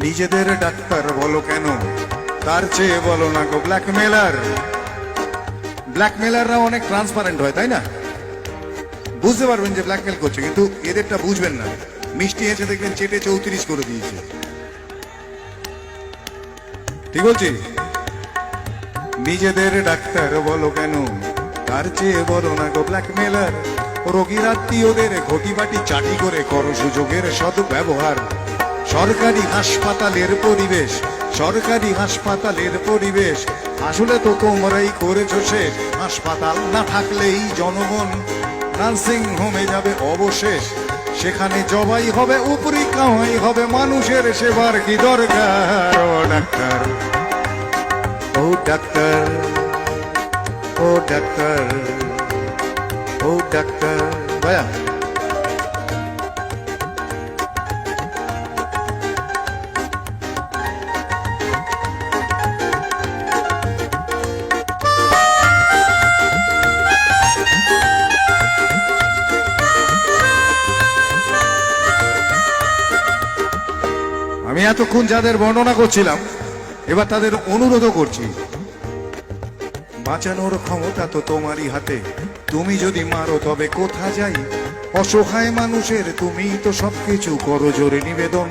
নিজেদের ডাক্তার বলো কেন, তার চেয়ে বলো না গো ব্ল্যাকমেলার। ব্ল্যাকমেলাররা অনেক ট্রান্সপারেন্ট হয়, তাই না? বুঝতে পারবেন যে ব্ল্যাকমেল করছে, কিন্তু এদেরটা বুঝবেন না। মিষ্টি হেসে দেখবেন চেটে 34 করে দিয়েছে। ঠিক বলছি? নিজেদের ডাক্তার বলো কেন, তার চেয়ে বলো না গো ব্ল্যাকমেলার। রোগীর আত্মীয়দের ঘটিবাটি চাটি করে করো সুযোগের সদ্ব্যবহার। সরকারি হাসপাতালের পরিবেশ, সরকারি হাসপাতালের পরিবেশ আসলে তো তোমরাই করেছো শেষ। হাসপাতাল না থাকলেই জনগণ নার্সিং হোমে যাবে অবশেষ। সেখানে জবাই হবে উপরি কামাই হবে, মানুষের সেবার কি দরকার? ও ডাক্তার, ও ডাক্তার, ও ডাক্তার, ও ডাক্তার। ভাইয়া আমি এতক্ষণ যাদের বর্ণনা করছিলাম, এবার তাদের অনুরোধও করছি। বাঁচানোর ক্ষমতা তো তোমারই হাতে, তুমি যদি মারো তবে কোথা যাই? অসহায় মানুষের তুমি তো সবকিছু করো জোরে নিবেদন।